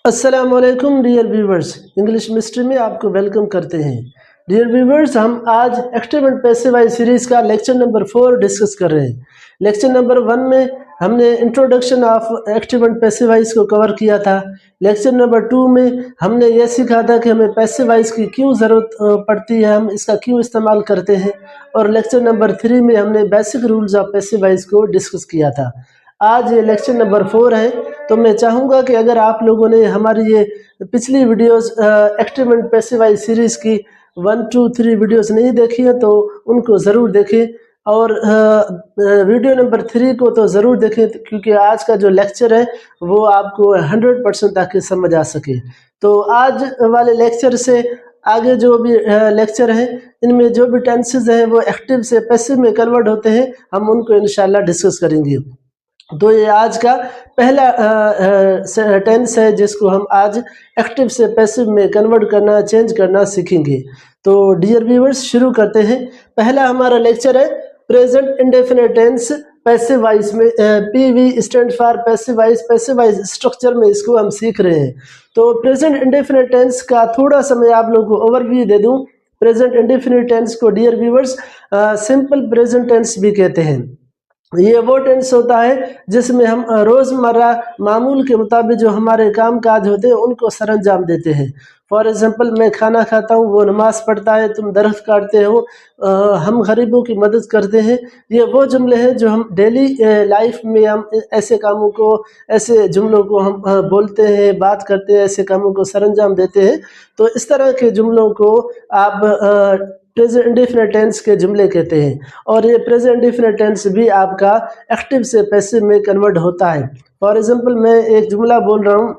अस्सलामुअलैकुम dear viewers, English mystery में आपको वेलकम करते हैं। डियर व्यूवर्स, हम आज active and passive voice series का लेक्चर नंबर 4 डिस्कस कर रहे हैं। लेक्चर नंबर 1 में हमने introduction of active and passive voice को कवर किया था। लेक्चर नंबर 2 में हमने यह सीखा था कि हमें पैसिव वॉइस की क्यों ज़रूरत पड़ती है, हम इसका क्यों इस्तेमाल करते हैं। और लेक्चर नंबर 3 में हमने basic rules of passive voice को डिस्कस किया था। आज ये लेक्चर नंबर 4 है, तो मैं चाहूँगा कि अगर आप लोगों ने हमारी ये पिछली videos active and passive voice series की 1, 2, 3 वीडियोस नहीं देखी है तो उनको ज़रूर देखें, और वीडियो नंबर 3 को तो ज़रूर देखें, क्योंकि आज का जो लेक्चर है वो आपको 100% ताकि समझ आ सके। तो आज वाले लेक्चर से आगे जो भी लेक्चर हैं, इनमें जो भी टेंसेज हैं वो एक्टिव से पैसिव में कन्वर्ट होते हैं, हम उनको इंशाल्लाह डिस्कस करेंगे। तो ये आज का पहला टेंस है जिसको हम आज एक्टिव से पैसिव में कन्वर्ट करना, चेंज करना सीखेंगे। तो डियर व्यूअर्स, शुरू करते हैं। पहला हमारा लेक्चर है present indefinite tense passive voice में। PV stand for passive voice. Passive voice structure में इसको हम सीख रहे हैं। तो प्रेजेंट इंडेफिनिट टेंस का थोड़ा सा मैं आप लोगों को ओवरव्यू दे दूं। प्रेजेंट इंडेफिनिट टेंस को dear viewers simple present tense भी कहते हैं। ये वो टेंस होता है जिसमें हम रोज़मर्रा मामूल के मुताबिक जो हमारे काम काज होते हैं उनको सरअंजाम देते हैं। फॉर एग्जांपल, मैं खाना खाता हूँ, वो नमाज़ पढ़ता है, तुम दरख्त काटते हो, हम गरीबों की मदद करते हैं। ये वो जुमले हैं जो हम डेली लाइफ में हम ऐसे कामों को, ऐसे जुमलों को हम बोलते हैं, बात करते हैं, ऐसे कामों को सरअंजाम देते हैं। तो इस तरह के जुमलों को आप प्रेजेंट इंडेफिनिट टेंस के जुमले कहते हैं। और ये प्रेजेंट इंडेफिनिट टेंस भी आपका एक्टिव से पैसिव में कन्वर्ट होता है। फॉर एग्जांपल, मैं एक जुमला बोल रहा हूँ,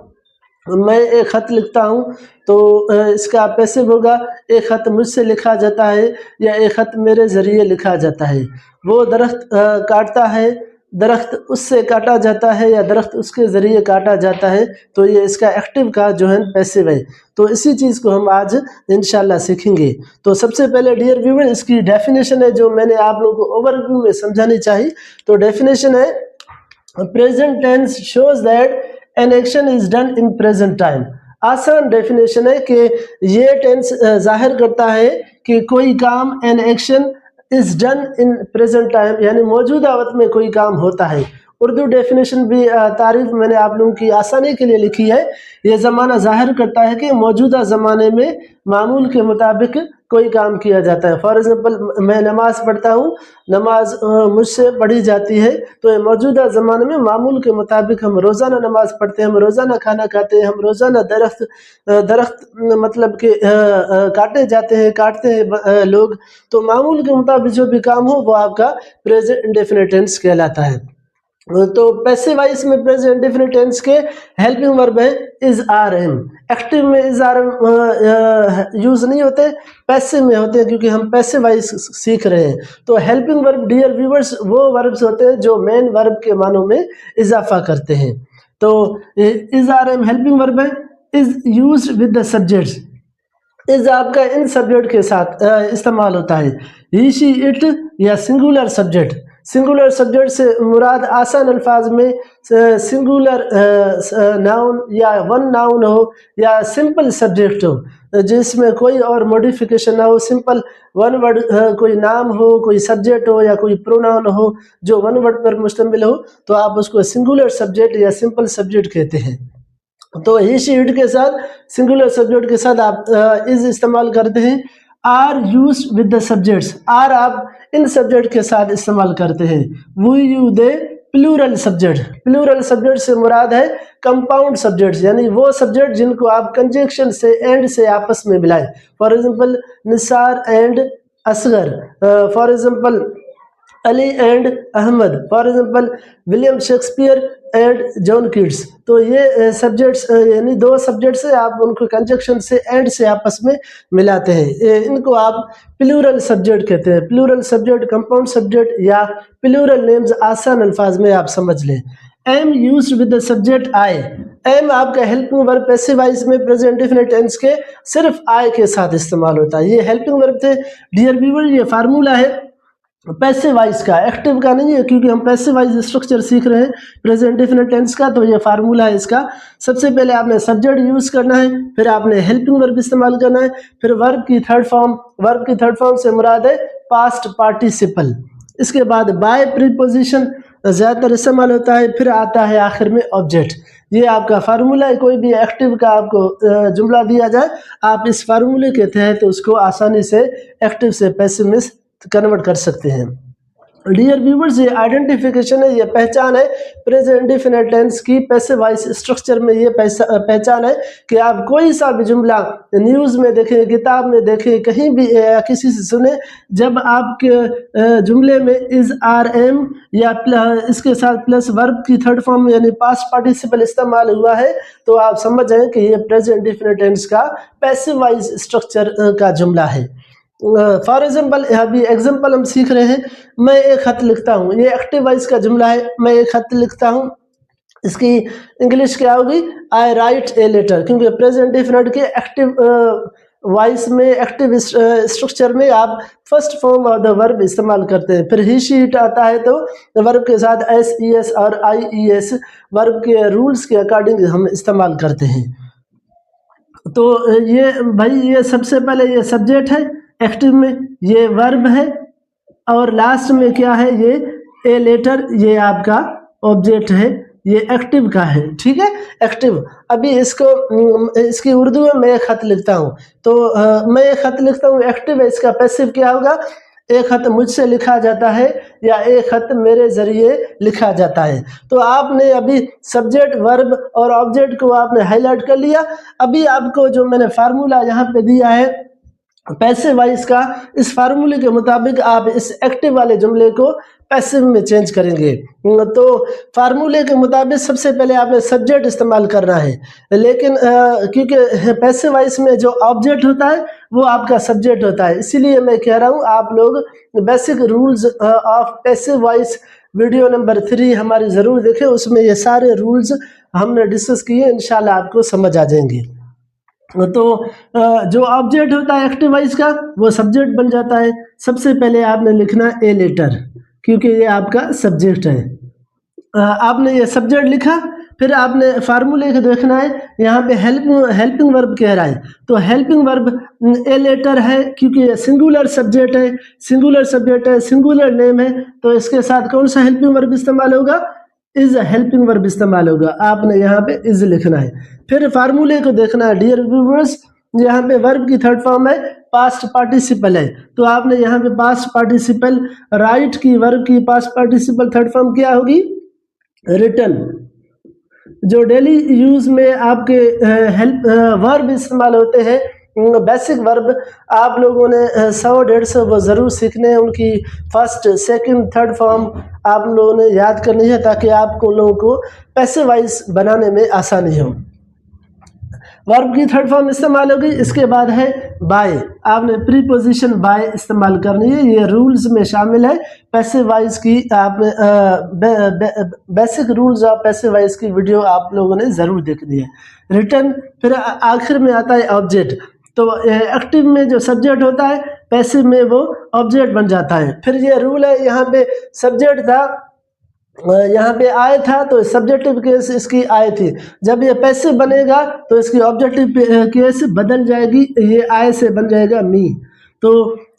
मैं एक ख़त लिखता हूँ, तो इसका पैसिव होगा एक ख़त मुझसे लिखा जाता है या एक ख़त मेरे ज़रिए लिखा जाता है। वो दरख्त काटता है, दरख्त उससे काटा जाता है या दरख्त उसके ज़रिए काटा जाता है। तो ये इसका एक्टिव का जो है पैसिव है। तो इसी चीज़ को हम आज इंशाल्लाह सीखेंगे। तो सबसे पहले डियर व्यूअर, इसकी डेफिनेशन है जो मैंने आप लोगों को ओवरव्यू में समझानी चाहिए। तो डेफिनेशन है, present tense shows that an action is done in present time. आसान डेफिनेशन है कि ये टेंस जाहिर करता है कि कोई काम, N action is done in present time, यानी मौजूदा वक्त में कोई काम होता है। उर्दू डेफिनेशन भी तारीफ मैंने आप लोगों की आसानी के लिए लिखी है। ये ज़माना जाहिर करता है कि मौजूदा ज़माने में मामूल के मुताबिक कोई काम किया जाता है। फॉर एग्जांपल, मैं नमाज़ पढ़ता हूँ, नमाज मुझसे पढ़ी जाती है, तो मौजूदा ज़माने में मामूल के मुताबिक हम रोज़ाना नमाज़ पढ़ते हैं, हम रोज़ाना खाना खाते हैं, हम रोज़ाना दरख्त मतलब कि काटे जाते हैं, काटते हैं लोग। तो मामूल के मुताबिक जो भी काम हो वो आपका प्रेजेंट इंडेफिनिट टेंस कहलाता है। तो पैसिव वॉइस में प्रेजेंट इंडेफिनिट टेंस के हेल्पिंग वर्ब है इज आर एम। एक्टिव में इज आर एम यूज नहीं होते, पैसिव में होते हैं, क्योंकि हम पैसिव वॉइस सीख रहे हैं। तो हेल्पिंग वर्ब डियर व्यूअर्स वो वर्ब्स होते हैं जो मेन वर्ब के मानों में इजाफा करते हैं। तो is are am helping verb है, is used with the subjects. Is आपका इन सब्जेक्ट के साथ इस्तेमाल होता है। ही, शी, इट या सिंगुलर सब्जेक्ट। सिंगुलर सब्जेक्ट से मुराद आसान अल्फाज में सिंगुलर नाउन या वन नाउन हो या सिंपल सब्जेक्ट हो जिसमें कोई और मॉडिफिकेशन ना हो। सिंपल वन वर्ड कोई नाम हो, कोई सब्जेक्ट हो या कोई प्रोनाउन हो जो वन वर्ड पर मुश्तमिल हो, तो आप उसको सिंगुलर सब्जेक्ट या सिंपल सब्जेक्ट कहते हैं। तो ही, शी, इट के साथ, सिंगुलर सब्जेक्ट के साथ आप इज इस्तेमाल करते हैं। Are used with the subjects. Are आप इन सब्जेक्ट के साथ इस्तेमाल करते हैं। We, you, they plural subject. Plural subject से मुराद है कंपाउंड सब्जेक्ट्स, यानी वो सब्जेक्ट जिनको आप कंजंक्शन से, एंड से आपस में मिलाएं। For example, Nisar and Asgar. For example, Ali and Ahmad. For example, William Shakespeare and John Keats. तो ये सब्जेक्ट्स यानी दो सब्जेक्ट्स से आप उनको कंजक्शन से, एंड से आपस में मिलाते हैं। इनको आप प्लूरल सब्जेक्ट कहते हैं। प्लूरल सब्जेक्ट, कंपाउंड सब्जेक्ट या प्लूरल नेम्स आसान अल्फाज में आप समझ लें। Am used with the subject I. Am आपका हेल्पिंग वर्ब पैसिव वॉइस में प्रेजेंट इंडेफिनिट टेंस के सिर्फ आई के साथ इस्तेमाल होता है। ये हेल्पिंग वर्ब थे डियर व्यूअर। ये फार्मूला है पैसिव वाइज का, एक्टिव का नहीं है, क्योंकि हम पैसिव वाइज स्ट्रक्चर सीख रहे हैं प्रेजेंट डेफिनेट टेंस का। तो ये फार्मूला है इसका। सबसे पहले आपने सब्जेक्ट यूज करना है, फिर आपने हेल्पिंग वर्ब इस्तेमाल करना है, फिर वर्ब की थर्ड फॉर्म से मुराद है पास्ट पार्टिसिपल। इसके बाद बाय प्रीपोजिशन ज़्यादातर इस्तेमाल होता है, फिर आता है आखिर में ऑब्जेक्ट। ये आपका फार्मूला है। कोई भी एक्टिव का आपको जुमला दिया जाए, आप इस फार्मूले के तहत उसको आसानी से एक्टिव से पैसिव में कन्वर्ट कर सकते हैं। डियर व्यूवर्स, ये आइडेंटिफिकेशन है, ये पहचान है प्रेजेंट इंडेफिनिट टेंस की पैसिव वॉइस स्ट्रक्चर में। ये पहचान है कि आप कोई सा भी जुमला न्यूज़ में देखें, किताब में देखें, कहीं भी किसी से सुने, जब आपके जुमले में इज आर एम या इसके साथ प्लस वर्ब की थर्ड फॉर्म यानी पास्ट पार्टिसिपल इस्तेमाल हुआ है, तो आप समझ जाएं कि ये प्रेजेंट इंडेफिनिट टेंस का पैसिव वॉइस स्ट्रक्चर का जुमला है। फॉर एग्जाम्पल, अभी एग्जाम्पल हम सीख रहे हैं। मैं एक खत लिखता हूँ, ये एक्टिव वॉइस का जुमला है। मैं एक खत लिखता हूँ, इसकी इंग्लिश क्या होगी? आई राइट ए लेटर। क्योंकि प्रेजेंट डेफिनेट के एक्टिव वॉइस में, एक्टिव स्ट्रक्चर में आप first form of the verb इस्तेमाल करते हैं। फिर ही शी इट आता है तो वर्ब के साथ एस ई एस और आई ई एस वर्ब के रूल्स के अकॉर्डिंग हम इस्तेमाल करते हैं। तो ये भाई, ये सबसे पहले ये सब्जेक्ट है एक्टिव में, ये वर्ब है, और लास्ट में क्या है? ये ए लेटर, ये आपका ऑब्जेक्ट है, ये एक्टिव का है। ठीक है, एक्टिव। अभी इसकी उर्दू में मैं एक खत लिखता हूँ, तो मैं एक खत लिखता हूँ, एक्टिव है। इसका पैसिव क्या होगा? एक खत मुझसे लिखा जाता है या एक खत मेरे जरिए लिखा जाता है। तो आपने अभी सब्जेक्ट, वर्ब और ऑब्जेक्ट को आपने हाईलाइट कर लिया। अभी आपको जो मैंने फार्मूला यहाँ पे दिया है पैसिव वॉइस का, इस फार्मूले के मुताबिक आप इस एक्टिव वाले जुमले को पैसिव में चेंज करेंगे। तो फार्मूले के मुताबिक सबसे पहले आपने सब्जेक्ट इस्तेमाल करना है, लेकिन क्योंकि पैसिव वॉइस में जो ऑब्जेक्ट होता है वो आपका सब्जेक्ट होता है, इसीलिए मैं कह रहा हूँ आप लोग basic rules of passive voice video number 3 हमारी ज़रूर देखें। उसमें ये सारे रूल्स हमने डिस्कस किए, इंशाल्लाह आपको समझ आ जाएंगे। तो जो ऑब्जेक्ट होता है एक्टिव वॉइस का, वो सब्जेक्ट बन जाता है। सबसे पहले आपने लिखना ए लेटर, क्योंकि ये आपका सब्जेक्ट है। आपने ये सब्जेक्ट लिखा, फिर आपने फार्मूले को देखना है। यहाँ पे हेल्पिंग वर्ब कह रहा है, तो हेल्पिंग वर्ब ए लेटर है, क्योंकि ये सिंगुलर सब्जेक्ट है, सिंगुलर नेम है, तो इसके साथ कौन सा हेल्पिंग वर्ब इस्तेमाल होगा? इज हेल्पिंग वर्ब इस्तेमाल होगा। आपने यहाँ पे इज लिखना है। फिर फार्मूले को देखना है। डियर व्यूअर्स, यहाँ पे वर्ब की थर्ड फॉर्म है पास्ट पार्टिसिपल है, तो आपने यहाँ पे पास्ट पार्टिसिपल राइट की वर्ब की पास्ट पार्टिसिपल थर्ड फॉर्म क्या होगी? रिटन। जो डेली यूज में आपके हेल्प वर्ब इस्तेमाल होते हैं, बेसिक वर्ब, आप लोगों ने 100-150 वो ज़रूर सीखने हैं। उनकी फर्स्ट, सेकंड, थर्ड फॉर्म आप लोगों ने याद करनी है, ताकि आपको लोगों को पैसिव वॉइस बनाने में आसानी हो। वर्ब की थर्ड फॉर्म इस्तेमाल होगी। इसके बाद है बाय। आपने प्रीपोजिशन बाय इस्तेमाल करनी है, ये रूल्स में शामिल है पैसिव वॉइस की। आपने basic rules of passive voice की वीडियो आप लोगों ने ज़रूर देखनी है। रिटर्न, फिर आखिर में आता है ऑब्जेक्ट। तो एक्टिव में जो सब्जेक्ट होता है, पैसिव में वो ऑब्जेक्ट बन जाता है। फिर ये रूल है, यहाँ पे सब्जेक्ट था, यहाँ पे आए था, तो सब्जेक्टिव केस इसकी आए थी। जब ये पैसिव बनेगा तो इसकी ऑब्जेक्टिव केस बदल जाएगी, ये आए से बन जाएगा मी। तो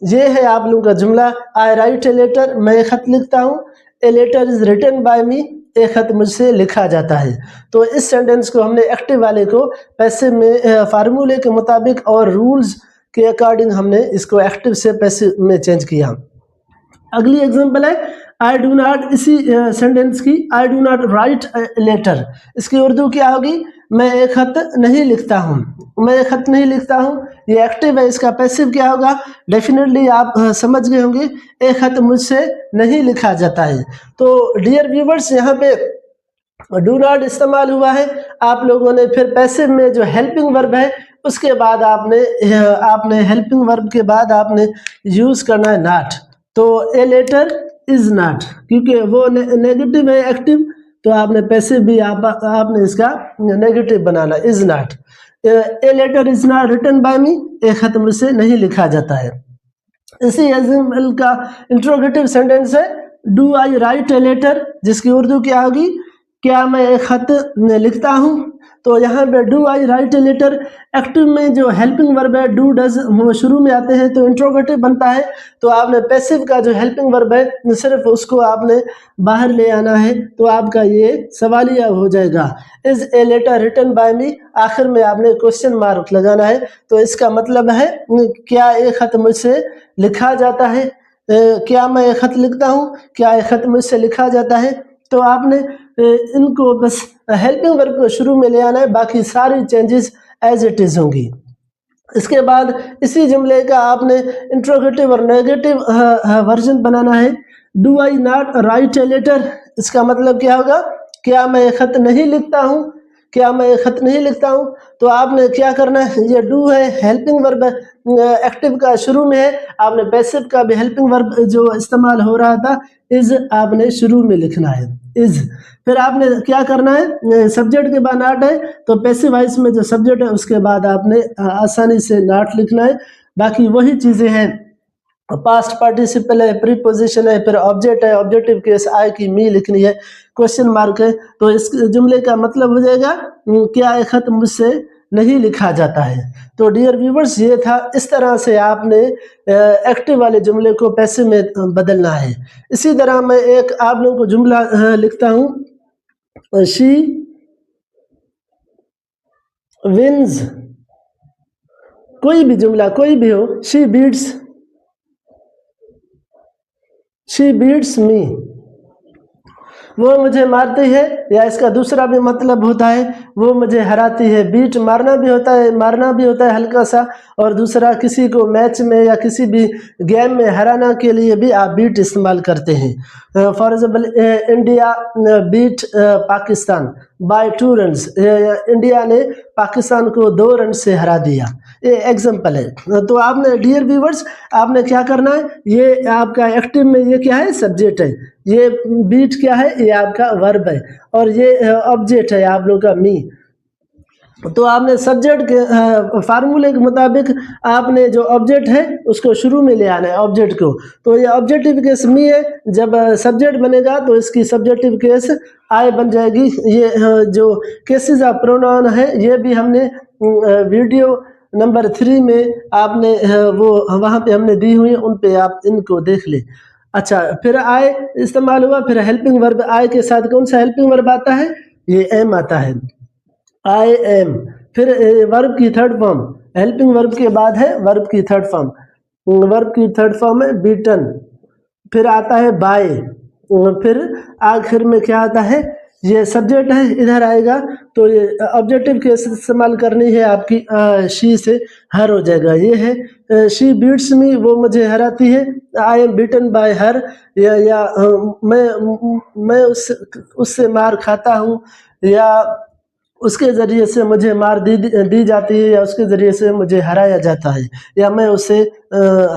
ये है आप लोगों का जुमला, आई राइट ए लेटर, मैं एक खत लिखता हूँ, a letter is written by me, एक खत मुझसे लिखा जाता है। तो इस सेंटेंस को हमने एक्टिव वाले को पैसिव में फार्मूले के मुताबिक और रूल्स के अकॉर्डिंग हमने इसको एक्टिव से पैसिव में चेंज किया। अगली एग्जांपल है आई डू नॉट, इसी सेंटेंस की, I do not write letter. इसकी उर्दू क्या होगी? मैं एक खत नहीं लिखता हूँ। मैं एक खत नहीं लिखता हूँ, ये एक्टिव है। इसका पैसिव क्या होगा? डेफिनेटली आप समझ गए होंगे, एक खत मुझसे नहीं लिखा जाता है। तो डियर व्यूवर्स, यहाँ पे डू नॉट इस्तेमाल हुआ है। आप लोगों ने फिर पैसिव में जो हेल्पिंग वर्ब है, उसके बाद आपने हेल्पिंग वर्ब के बाद आपने यूज करना है नॉट। तो ए लेटर इज नॉट, क्योंकि वो नेगेटिव है एक्टिव, तो आपने पैसिव भी आपने इसका नेगेटिव बनाना, is not. A letter is not written by me, एक खत मुझसे नहीं लिखा जाता है। इसी एग्जाम्पल का इंट्रोगेटिव सेंटेंस है do I write a letter, जिसकी उर्दू क्या होगी, क्या मैं एक खत लिखता हूँ। तो यहाँ पे do I write a letter, active में जो हेल्पिंग वर्ब है डू डज वो शुरू में आते हैं तो इंट्रोगेटिव बनता है। तो आपने पैसिव का जो हेल्पिंग वर्ब है सिर्फ उसको आपने बाहर ले आना है, तो आपका ये सवालिया हो जाएगा। Is a letter written by me, आखिर में आपने क्वेश्चन मार्क लगाना है। तो इसका मतलब है क्या एक खत मुझसे लिखा जाता है, क्या मैं एक खत लिखता हूँ, क्या एक खत मुझसे लिखा जाता है। तो आपने इनको बस हेल्पिंग वर्ब को शुरू में ले आना है, बाकी सारी चेंजेस एज इट इज होंगी। इसके बाद इसी जुमले का आपने इंट्रोगेटिव और नेगेटिव वर्जन बनाना है। Do I not write a letter, इसका मतलब क्या होगा, क्या मैं एक खत नहीं लिखता हूँ, क्या मैं खत नहीं लिखता हूँ। तो आपने क्या करना है, ये डू है हेल्पिंग वर्ब एक्टिव का शुरू में है, आपने पैसिव का भी हेल्पिंग वर्ब जो इस्तेमाल हो रहा था इज आपने शुरू में लिखना है, इज। फिर आपने क्या करना है, सब्जेक्ट के बाद नॉट है तो पैसिव वॉइस में जो सब्जेक्ट है उसके बाद आपने आसानी से नॉट लिखना है। बाकी वही चीज़ें हैं, पास्ट पार्टिसिपल है, प्रीपोजिशन है, फिर ऑब्जेक्ट है, ऑब्जेक्टिव केस आई की मी लिखनी है, क्वेश्चन मार्क है। तो इस जुमले का मतलब हो जाएगा क्या एक खत मुझसे नहीं लिखा जाता है। तो डियर व्यूवर्स, ये था, इस तरह से आपने एक्टिव वाले जुमले को पैसिव में बदलना है। इसी तरह मैं एक आप लोगों को जुमला लिखता हूँ, शी विन्स, कोई भी जुमला कोई भी हो, शी बीट्स मी, वो मुझे मारती है, या इसका दूसरा भी मतलब होता है वो मुझे हराती है। बीट मारना भी होता है हल्का सा, और दूसरा किसी को मैच में या किसी भी गेम में हराना के लिए भी आप बीट इस्तेमाल करते हैं। For example India beat Pakistan by 2 runs, India ने पाकिस्तान को 2 रन से हरा दिया, ये एग्जाम्पल है। तो आपने डियर व्यूवर्स आपने क्या करना है, ये आपका एक्टिव में ये क्या है, सब्जेक्ट है, ये बीट क्या है, ये आपका वर्ब है, और ये ऑब्जेक्ट है आप लोग का मी। तो आपने सब्जेक्ट के फार्मूले के मुताबिक आपने जो ऑब्जेक्ट है उसको शुरू में ले आना है, ऑब्जेक्ट को। तो ये ऑब्जेक्टिव केस मी है, जब सब्जेक्ट बनेगा तो इसकी सब्जेक्टिव केस आई बन जाएगी। ये जो केसेस ऑफ प्रोनाउन है ये भी हमने वीडियो नंबर 3 में आपने वो वहाँ पे हमने दी हुई है, उन पे आप इनको देख ले। अच्छा, फिर आई इस्तेमाल हुआ, फिर हेल्पिंग वर्ब आई के साथ कौन सा हेल्पिंग वर्ब आता है, ये एम आता है, आई एम। फिर वर्ब की थर्ड फॉर्म, हेल्पिंग वर्ब के बाद है वर्ब की थर्ड फॉर्म, वर्ब की थर्ड फॉर्म है बीटन। फिर आता है बाय, फिर आखिर में क्या आता है, ये सब्जेक्ट है इधर आएगा, तो ये ऑब्जेक्टिव के इस्तेमाल करनी है आपकी, शी से हर हो जाएगा। ये है शी बीट्स मी, वो मुझे हराती है, आई एम बीटन बाय हर, या मैं उससे मार खाता हूँ, या उसके ज़रिए से मुझे मार दी जाती है, या उसके ज़रिए से मुझे हराया जाता है, या मैं उससे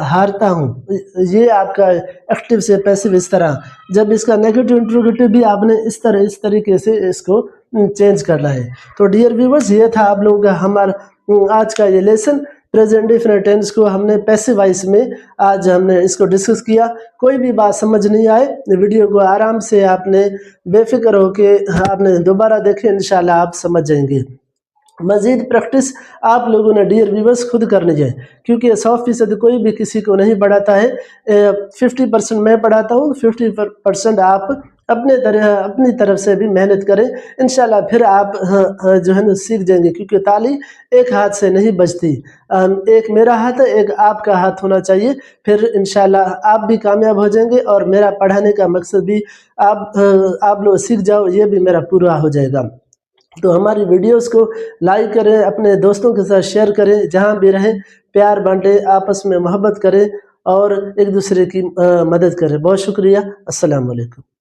हारता हूँ। ये आपका एक्टिव से पैसिव इस तरह। जब इसका नेगेटिव इंट्रोगेटिव भी आपने इस तरीके से इसको चेंज करना है। तो डियर व्यूवर्स, ये था आप लोगों का हमारा आज का ये लेसन। प्रेजेंट डिफरेंट टेंस को हमने पैसिव वॉइस में आज हमने इसको डिस्कस किया। कोई भी बात समझ नहीं आए, वीडियो को आराम से आपने बेफिक्र होके आपने दोबारा देखें, इंशाल्लाह आप समझ जाएंगे। मज़ीद प्रैक्टिस आप लोगों ने डियर व्यूवर्स खुद करनी है, क्योंकि 100% कोई भी किसी को नहीं पढ़ाता है। 50% मैं पढ़ाता हूँ, 50% आप अपनी तरफ से भी मेहनत करें, इंशाल्लाह फिर आप जो है ना सीख जाएंगे। क्योंकि ताली एक हाथ से नहीं बजती, एक मेरा हाथ है, एक आपका हाथ होना चाहिए, फिर इंशाल्लाह आप भी कामयाब हो जाएंगे, और मेरा पढ़ाने का मकसद भी आप लोग सीख जाओ, ये भी मेरा पूरा हो जाएगा। तो हमारी वीडियोस को लाइक करें, अपने दोस्तों के साथ शेयर करें, जहां भी रहें प्यार बांटें, आपस में मोहब्बत करें और एक दूसरे की मदद करें। बहुत शुक्रिया। अस्सलाम वालेकुम।